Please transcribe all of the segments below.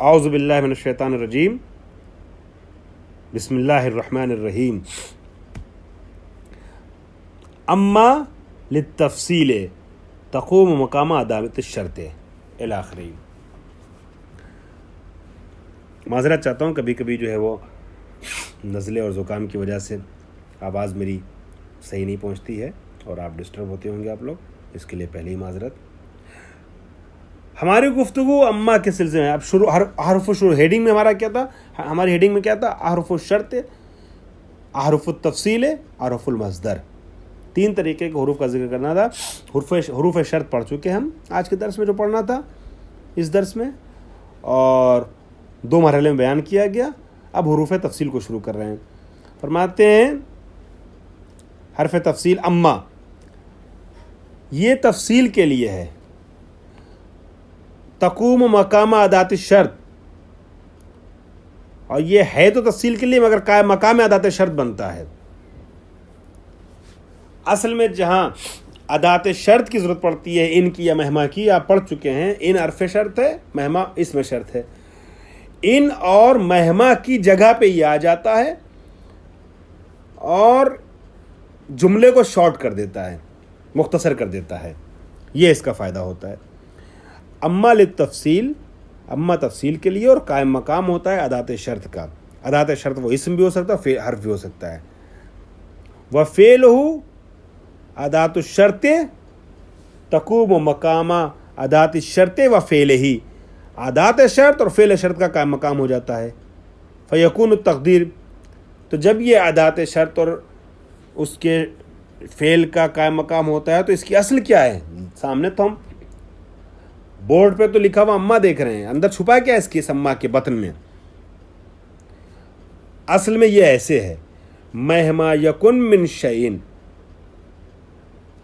اعوذ باللہ من الشیطان الرجیم، بسم اللہ الرحمن الرحیم۔ اما للتفصیل تقوم مقام عدالت الشرط الی آخر۔ معذرت چاہتا ہوں، کبھی کبھی جو ہے وہ نزلے اور زکام کی وجہ سے آواز میری صحیح نہیں پہنچتی ہے اور آپ ڈسٹرب ہوتے ہوں گے آپ لوگ، اس کے لیے پہلے ہی معذرت۔ ہماری گفتگو اما کے سلسلے میں اب حرف شروع ہیڈنگ میں ہمارا کیا تھا؟ ہماری ہیڈنگ میں کیا تھا؟ احرف الشرط، احرف التفصیل، احرف المصدر، تین طریقے کے حروف کا ذکر کرنا تھا۔ حروف شرط پڑھ چکے ہم آج کے درس میں، جو پڑھنا تھا اس درس میں، اور دو مرحلے میں بیان کیا گیا۔ اب حروف تفصیل کو شروع کر رہے ہیں۔ فرماتے ہیں حرف تفصیل اما، یہ تفصیل کے لیے ہے، تقوم مقام ادات الشرط، اور یہ ہے تو تفصیل کے لیے مگر مقام ادات شرط بنتا ہے۔ اصل میں جہاں ادات شرط کی ضرورت پڑتی ہے، ان کی یا مہما کی، آپ پڑھ چکے ہیں۔ ان حرف شرط ہے، مہما اس میں شرط ہے۔ ان اور مہما کی جگہ پہ یہ آ جاتا ہے اور جملے کو شارٹ کر دیتا ہے، مختصر کر دیتا ہے، یہ اس کا فائدہ ہوتا ہے۔ اما للتفصیل، اما تفصیل کے لیے، اور قائم مقام ہوتا ہے ادات شرط کا۔ ادات شرط وہ اسم بھی ہو سکتا ہے، حرف بھی ہو سکتا ہے۔ وَفِعْلُهُ ادات الشرط تقوم مقام ادات الشرط وفعلہ، ادات شرط اور فعل شرط کا قائم مقام ہو جاتا ہے۔ فیکون التقدیر، تو جب یہ ادات شرط اور اس کے فعل کا قائم مقام ہوتا ہے تو اس کی اصل کیا ہے؟ سامنے تو ہم بورڈ پہ تو لکھا ہوا اما دیکھ رہے ہیں، اندر چھپا کیا ہے اس کی، اس اما کے بطن میں؟ اصل میں یہ ایسے ہے، مہما یکن من شیئن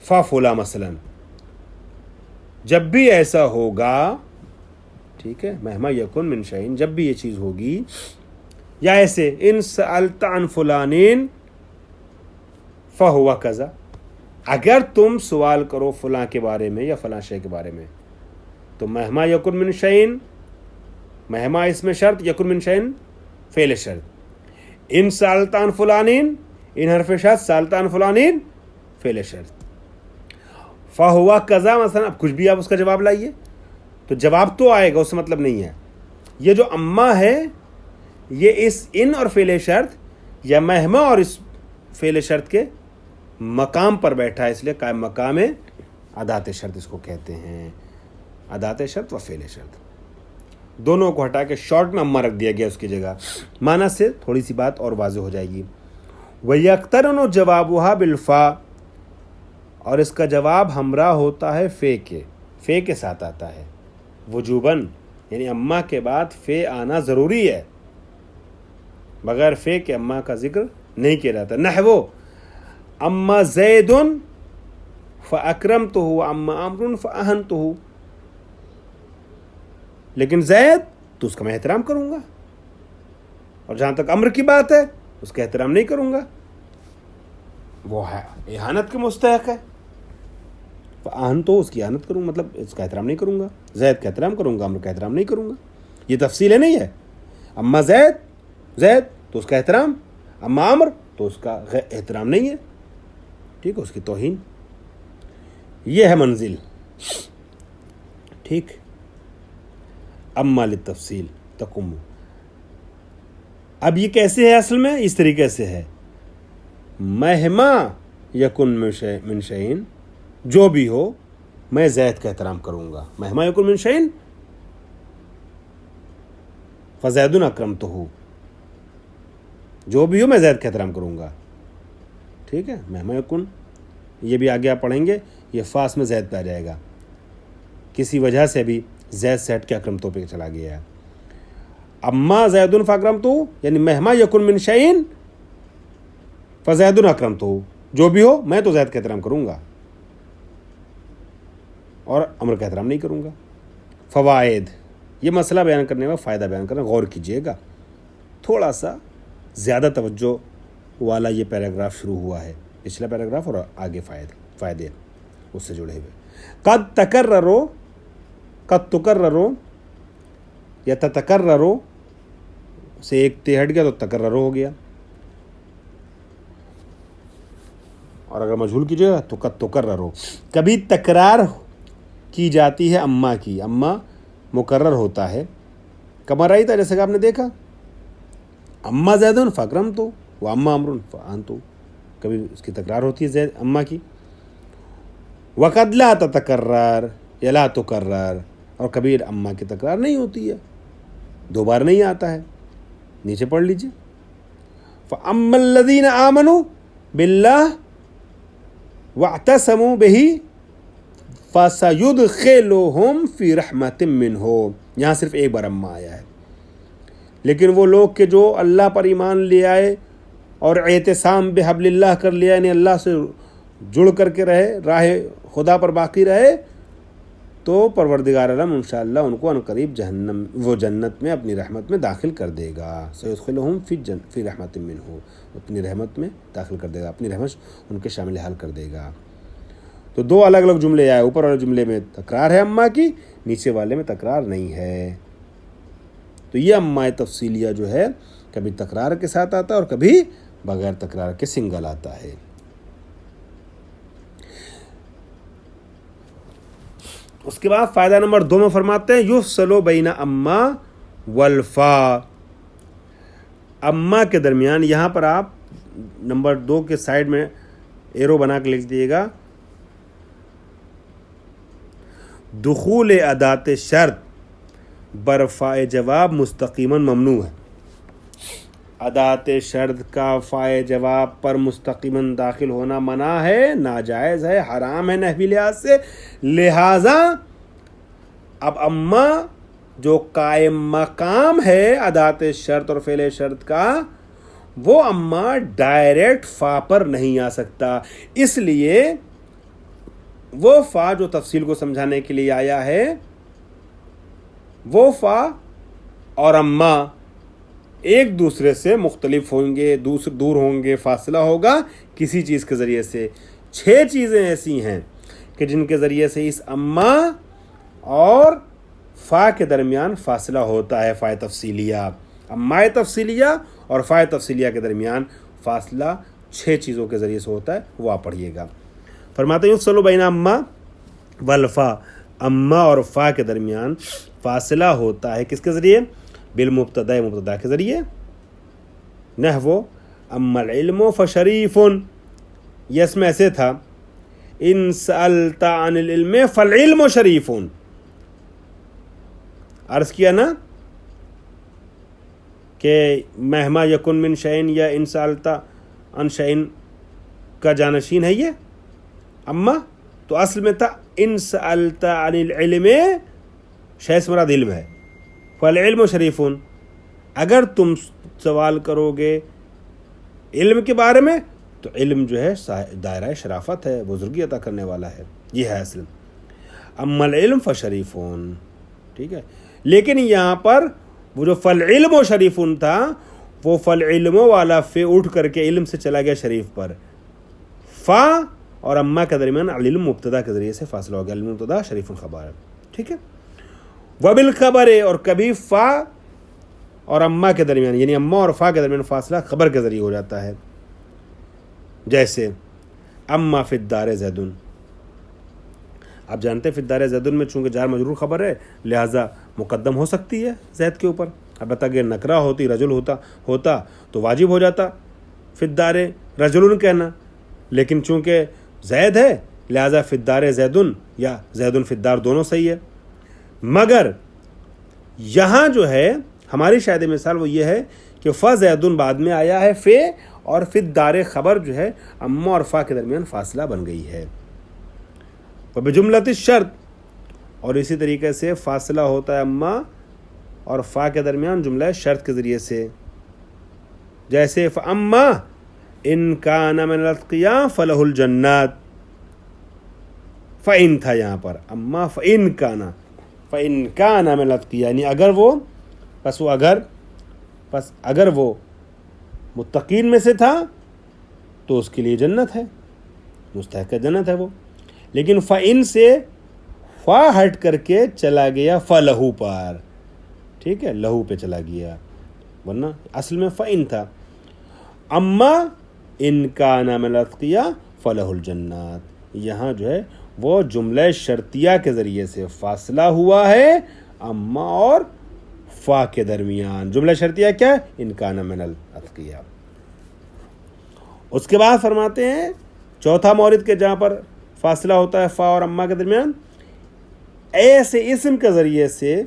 ففلا، مثلا جب بھی ایسا ہوگا، ٹھیک ہے، مہما یکن من شیئن، جب بھی یہ چیز ہوگی، یا ایسے ان سألت عن فلانین فہو کذا، اگر تم سوال کرو فلاں کے بارے میں یا فلاں شے کے بارے میں، تو مہما یکن من شیئن، مہما اس میں شرط، یکن من شیئن فعل شرط، ان سألت عن فلانین، ان حرف شرط، سألت عن فلانین فعل شرط، فہو کذا، مثلا اب کچھ بھی آپ اس کا جواب لائیے تو جواب تو آئے گا، اس سے مطلب نہیں ہے۔ یہ جو اما ہے یہ اس ان اور فعل شرط یا مہما اور اس فعل شرط کے مقام پر بیٹھا ہے، اس لیے قائم مقام ادات شرط اس کو کہتے ہیں۔ ادات شرط و فعل شرط دونوں کو ہٹا کے شارٹ میں اما رکھ دیا گیا اس کی جگہ، معنی سے تھوڑی سی بات اور واضح ہو جائے گی۔ وَيَقْتَرُنُ جَوَابُهَا بِالْفَاء، اور اس کا جواب ہمراہ ہوتا ہے فے کے، فے کے ساتھ آتا ہے وجوباً، یعنی اما کے بعد فے آنا ضروری ہے، بغیر فے کے اما کا ذکر نہیں کیا جاتا۔ نحو اما زید فاکرمتہ اما عمرو فاہنتہ، لیکن زید تو اس کا میں احترام کروں گا، اور جہاں تک امر کی بات ہے اس کا احترام نہیں کروں گا، وہ ہے اہانت کے مستحق ہے۔ فاہنتہ، اس کی اہانت کروں، مطلب اس کا احترام نہیں کروں گا، زید کا احترام کروں گا، امر کا احترام نہیں کروں گا۔ یہ تفصیل نہیں ہے، اما زید تو اس کا احترام، اما عمر تو اس کا احترام نہیں ہے، ٹھیک ہے، اس کی توہین، یہ ہے منزل، ٹھیک۔ اما للتفصیل تقوم، اب یہ کیسے ہے اصل میں؟ اس طریقے سے ہے، مہما یکن من شیئن، جو بھی ہو میں زید کا احترام کروں گا، مہما یکن من شیئن فزید اکرمتہ، جو بھی ہو میں زید کا احترام کروں گا، ٹھیک ہے۔ مہما یکن، یہ بھی آگے آپ پڑھیں گے، یہ فاس میں زید پہ آ جائے گا، کسی وجہ سے بھی زید سے ہٹ کے اکرمتوں پہ چلا گیا ہے۔ اما زید فاکرمتہ، یعنی مہما یکن من شیئن فزید اکرمتہ، جو بھی ہو میں تو زید کا احترام کروں گا اور امر کا احترام نہیں کروں گا۔ فوائد، یہ مسئلہ بیان کرنے میں فائدہ بیان کرنا، غور کیجئے گا، تھوڑا سا زیادہ توجہ والا یہ پیراگراف شروع ہوا ہے، پچھلا پیراگراف اور آگے فائدے اس سے جڑے ہوئے۔ قد تکررو یا تتکررو سے ایک تے ہٹ گیا تو تکررو ہو گیا، اور اگر مجہول کیجیے گا تو تکررو. کبھی تکرار کی جاتی ہے اما کی، اما مکرر ہوتا ہے. کما رأیت، جیسے کہ آپ نے دیکھا، اما زیدن فاکرمتو و اما امرن فانتو، کبھی اس کی تکرار ہوتی ہے زید اما کی. وقد لا تتکرر یا لا تکرر، اور کبھی اما کی تکرار نہیں ہوتی ہے، دو بار نہیں آتا ہے. نیچے پڑھ لیجیے. فَأَمَّا الَّذِينَ آمَنُوا بِاللَّهِ وَاعْتَصَمُوا بِهِ فَسَيُدْخِلُهُمْ فِي رَحْمَةٍ مِّنْهُ. یہاں صرف ایک بار اما آیا ہے. لیکن وہ لوگ کہ جو اللہ پر ایمان لے آئے اور اعتصام بحبل اللہ کر لیا، یعنی اللہ سے جڑ کر کے رہے، راہ خدا پر باقی رہے، تو پروردگار عالم انشاءاللہ ان کو عنقریب جہنم وہ جنت میں اپنی رحمت میں داخل کر دے گا. سیدخلہم فی رحمت منہ، اپنی رحمت میں داخل کر دے گا، اپنی رحمت ان کے شامل حال کر دے گا. تو دو الگ الگ جملے آئے، اوپر والے جملے میں تکرار ہے اما کی، نیچے والے میں تکرار نہیں ہے. تو یہ اما تفصیلیہ جو ہے کبھی تکرار کے ساتھ آتا ہے اور کبھی بغیر تکرار کے سنگل آتا ہے. اس کے بعد فائدہ نمبر 2 میں فرماتے ہیں یفصل بین اما والفا. اما کے درمیان، یہاں پر آپ نمبر 2 کے سائڈ میں ایرو بنا کے لکھ دیجیے گا، دخول ادات شرط برفائے جواب مستقیما ممنوع ہے. ادات شرط کا فائے جواب پر مستقیما داخل ہونا منع ہے، ناجائز ہے، حرام ہے نحوی لحاظ سے. لہذا اب اما جو قائم مقام ہے ادات شرط اور فعل شرط کا، وہ اما ڈائریکٹ فا پر نہیں آ سکتا. اس لیے وہ فا جو تفصیل کو سمجھانے کے لیے آیا ہے، وہ فا اور اما ایک دوسرے سے مختلف ہوں گے، دور ہوں گے، فاصلہ ہوگا کسی چیز کے ذریعے سے. 6 چیزیں ایسی ہیں کہ جن کے ذریعے سے اس اما اور فا کے درمیان فاصلہ ہوتا ہے. فا تفصیلیہ، اما تفصیلیہ اور فا تفصیلیہ کے درمیان فاصلہ 6 چیزوں کے ذریعے سے ہوتا ہے، وہ آپ پڑھیے گا. فرماتے ہیں یفصل بین اما والفا، اما اور فا کے درمیان فاصلہ ہوتا ہے کس کے ذریعے؟ بالمبتدا، مبتدا کے ذریعے. نحو اما العلم فشریف، یہ اس میں ایسے تھا ان سألت عن العلم فالعلم شریف. عرض کیا نا کہ مہما یکن من شیئن یا ان سألت عن شیئن کا جانشین ہے یہ اما، تو اصل میں تھا ان سألت عن العلم، شیء سے مراد علم ہے، فالعلم شریف، اگر تم سوال کرو گے علم کے بارے میں تو علم جو ہے دائرہ شرافت ہے، بزرگی عطا کرنے والا ہے، یہ ہے اصل. اما العلم فشریف، ٹھیک ہے. لیکن یہاں پر وہ جو فالعلم و شریف تھا، وہ فالعلم والا فے اٹھ کر کے علم سے چلا گیا شریف پر. فا اور اما کے درمیان علم مبتدا کے ذریعے سے فاصلہ ہو گیا، علم مبتدا شریف خبر، ٹھیک ہے. وبالخبر، اور کبھی فا اور اما کے درمیان، یعنی اما اور فا کے درمیان فاصلہ خبر کے ذریعے ہو جاتا ہے. جیسے اما فی الدار زیدن، آپ جانتے ہیں فی الدار زیدن میں چونکہ جار مجرور خبر ہے لہٰذا مقدم ہو سکتی ہے زید کے اوپر. البتہ اگر نکرہ ہوتی، رجل ہوتا تو واجب ہو جاتا فی الدار رجل کہنا، لیکن چونکہ زید ہے لہٰذا فی الدار زیدن یا زیدن فی الدار دونوں صحیح ہے. مگر یہاں جو ہے ہماری شاید مثال وہ یہ ہے کہ فا زیدن بعد میں آیا ہے فے، اور فی الدار خبر جو ہے اما اور فا کے درمیان فاصلہ بن گئی ہے. وبجملۃ الشرط، اور اسی طریقے سے فاصلہ ہوتا ہے اما اور فا کے درمیان جملہ شرط کے ذریعے سے. جیسے فاما ان کان من الاتقیاء فلہ الجنات، فإن تھا یہاں پر اما فإن کان من الاتقیاء، یعنی اگر وہ اگر وہ متقین میں سے تھا تو اس کے لیے جنت ہے، مستحق جنت ہے وہ. لیکن فإن سے فا ہٹ کر کے چلا گیا فلہو پر، ٹھیک ہے, لہو پہ چلا گیا, ورنہ اصل میں فَإِن تھا. اما ان کان من الاتقیاء فلہ الجنات, یہاں جو ہے وہ جملہ شرطیہ کے ذریعے سے فاصلہ ہوا ہے اما اور فا کے درمیان. جملہ شرطیہ کیا ہے؟ ان کان من الاتقیاء. اس کے بعد فرماتے ہیں چوتھا مورد کے جہاں پر فاصلہ ہوتا ہے فا اور اما کے درمیان, ایسے اسم کے ذریعے سے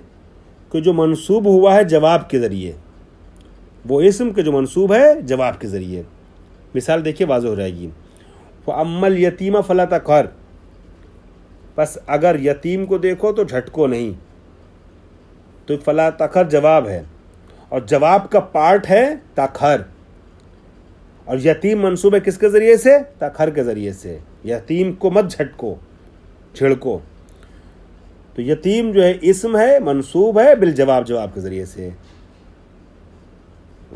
کہ جو منصوب ہوا ہے جواب کے ذریعے, وہ اسم کے جو منصوب ہے جواب کے ذریعے. مثال دیکھیے واضح ہو جائے گی. فَأَمَّا الْيَتِيمَ فَلَا تَقْهَرْ, بس اگر یتیم کو دیکھو تو جھٹکو نہیں, تو فلا تقہر جواب ہے, اور جواب کا پارٹ ہے تقہر, اور یتیم منصوب ہے کس کے ذریعے سے؟ تقہر کے ذریعے سے. یتیم کو مت جھٹکو, چھڑکو. تو یتیم جو ہے اسم ہے, منصوب ہے بالجواب, جواب کے ذریعے سے.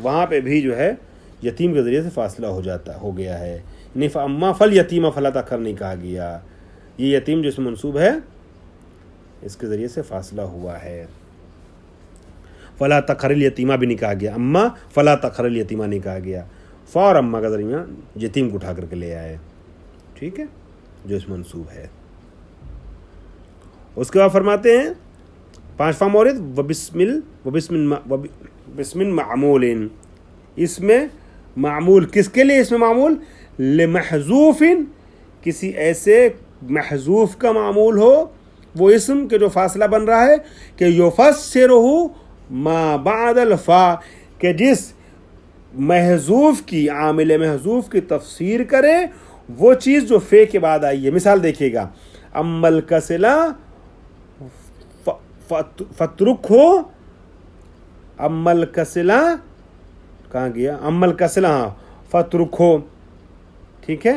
وہاں پہ بھی جو ہے یتیم کے ذریعے سے فاصلہ ہو گیا ہے. یعنی فاما فل یتیمہ فلا تقہر نہیں کہا گیا, یہ یتیم جو اسم منصوب ہے اس کے ذریعے سے فاصلہ ہوا ہے. فلا تقہر الیتیمہ بھی نہیں کہا گیا, اما فلا تقہر الیتیمہ نہیں کہا گیا. فا اور اما کا درمیان یتیم کو اٹھا کر کے لے آئے, ٹھیک ہے, جو اس منصوب ہے. اس کے بعد فرماتے ہیں پانچواں مورد وبسم معمول, اس میں معمول کس کے لیے؟ اس میں معمول لمحذوف, کسی ایسے محذوف کا معمول ہو, وہ اسم کے جو فاصلہ بن رہا ہے کہ یفسرہ ما بعد الفا, کہ جس محذوف کی, عامل محذوف کی تفسیر کرے وہ چیز جو فے کے بعد آئی ہے. مثال دیکھیے گا, امل کسلا فترکھو, امل کسلا کہاں گیا؟ امل کسلا فترکھو, ٹھیک ہے.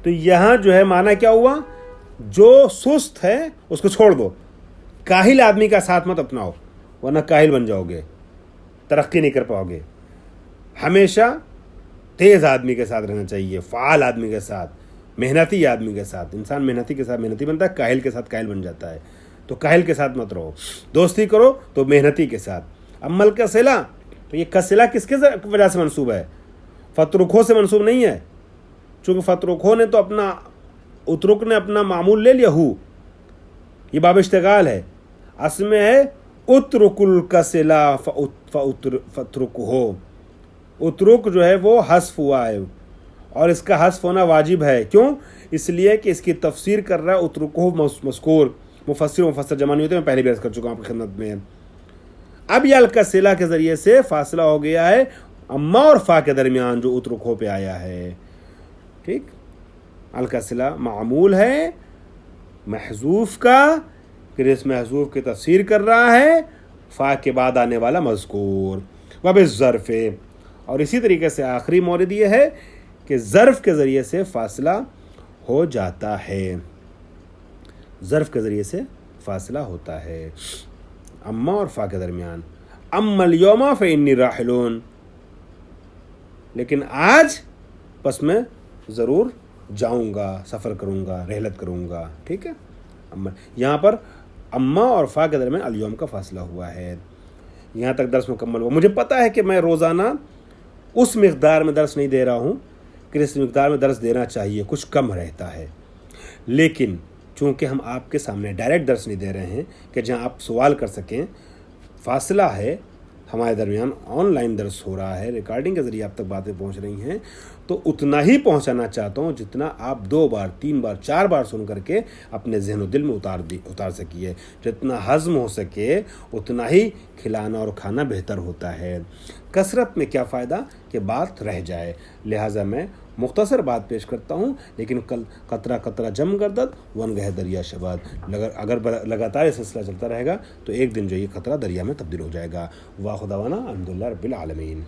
تو یہاں جو ہے معنی کیا ہوا؟ جو سست ہے اس کو چھوڑ دو, کاہل آدمی کا ساتھ مت اپناؤ, ورنہ کاہل بن جاؤ گے, ترقی نہیں کر پاؤ گے. ہمیشہ تیز آدمی کے ساتھ رہنا چاہیے, فعال آدمی کے ساتھ, محنتی آدمی کے ساتھ. انسان محنتی کے ساتھ محنتی بنتا ہے, کاہل کے ساتھ کاہل بن جاتا ہے. تو کاہل کے ساتھ مت رہو, دوستی کرو تو محنتی کے ساتھ. عمل کا صلہ, تو یہ کسلا کس کے وجہ سے منصوب ہے؟ فترکھو سے منصوب نہیں ہے, چونکہ فترکھو نے تو اپنا, اترک نے اپنا معمول لے لیا ہو, یہ باب اشتغال ہے. اصل میں ہے اترک الکسلا فترکہو, اترک جو ہے وہ حذف ہوا ہے, اور اس کا حذف ہونا واجب ہے. کیوں؟ اس لیے کہ اس کی تفسیر کر رہا ہے اترکہو مذکور. مفسر جمع نہیں ہوتے, میں پہلے بھی عرض کر چکا ہوں آپ کی خدمت میں. اب یہ الکسلا کے ذریعے سے فاصلہ ہو گیا ہے اما اور فا کے درمیان جو اترکہو پہ آیا ہے, ٹھیک. الکسلا معمول ہے محذوف کا, پھر اس محذوف کی تفسیر کر رہا ہے فا کے بعد آنے والا مذکور. وبالظرف, اور اسی طریقے سے آخری مورد یہ ہے کہ ظرف کے ذریعے سے فاصلہ ہو جاتا ہے, ظرف کے ذریعے سے فاصلہ ہوتا ہے اما اور فا کے درمیان. اما اليوم فإنی راحلون, لیکن آج پس میں ضرور جاؤں گا, سفر کروں گا, رحلت کروں گا, ٹھیک ہے. یہاں پر اما اور فا کے درمیان الیوم کا فاصلہ ہوا ہے. یہاں تک درس مکمل ہوا. مجھے پتا ہے کہ میں روزانہ اس مقدار میں درس نہیں دے رہا ہوں کہ اس مقدار میں درس دینا چاہیے, کچھ کم رہتا ہے. لیکن چونکہ ہم آپ کے سامنے ڈائریکٹ درس نہیں دے رہے ہیں کہ جہاں آپ سوال کر سکیں, فاصلہ ہے ہمارے درمیان, آن لائن درس ہو رہا ہے, ریکارڈنگ کے ذریعے آپ تک باتیں پہنچ رہی ہیں, تو اتنا ہی پہنچانا چاہتا ہوں جتنا آپ 2 بار 3 بار 4 بار سن کر کے اپنے ذہن و دل میں اتار سکیے. جتنا ہضم ہو سکے اتنا ہی کھلانا اور کھانا بہتر ہوتا ہے. کثرت میں کیا فائدہ کہ بات رہ جائے. لہٰذا میں مختصر بات پیش کرتا ہوں, لیکن کل قطرہ قطرہ جم گردد ون گہے دریا شباد. اگر لگاتار یہ سلسلہ چلتا رہے گا تو ایک دن جو یہ قطرہ دریا میں تبدیل ہو جائے گا. واخر دعوانا الحمدللہ رب العالمین.